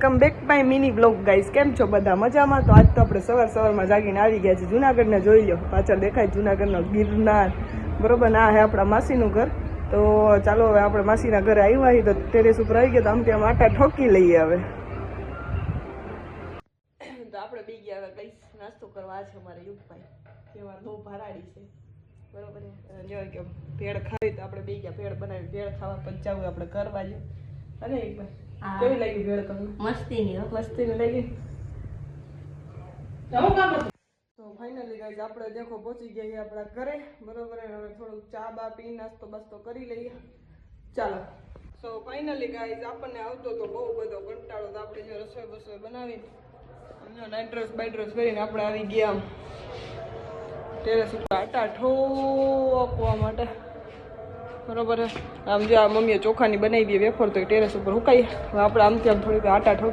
Come back my mini blog guys, કેમ છો બધા મજામાં? તો આજ તો આપણે સવારમાં જાગીને આવી ગયા છીએ જુનાગઢને. જોઈ લો પાછળ દેખાય જુનાગઢનો ગિરનાર, બરોબર. ના હે આપણા માસીનું ઘર. તો ચાલો હવે આપણે માસીના ઘરે આવ્યા છીએ, તો ટેરેસ ઉપર આવી ગયા. તો આમથી આમ આટા ઠોકી લઈએ હવે. તો આપણે બી ગયા હવે ગાઈસ નાસ્તો કરવા. છે અમારે યુગભાઈ જેમાં બહુ ભરાડી છે, બરોબર. જો કે ભેળ ખાવી તો આપણે બી ગયા ભેળ બનાવી. ભેળ ખાવા પછી જવું આપણે ઘર બાજુ. અને યુગભાઈ કેવી લાગી ભેળ તમને? મસ્તીની લાગી. તો ફાઇનલી ગાઈસ આપણે દેખો પહોંચી ગયા છીએ આપણા ઘરે, બરોબર. હવે થોડુંક ચા બા પી નાસ્તો બાસ્તો કરી લઈએ, ચાલો. સો ફાઇનલી ગાઈસ આપણને આવતો તો બહુ બધો કંટાળો. તો આપણે જો રસોઈ બનાવી નાઇટ ડ્રેસ બાઇડ્રેસ પહેરીને આપણે આવી ગયા ટેરેસ ઉપર આટા ઠોકવા માટે, બરોબર. આમ જો આ મમ્મીએ ચોખાની બનાવી દે વેફર, તો ટેરેસ ઉપર હુકાઈ. હવે આપણે આમથી આમ થોડીક આટા ઠોકી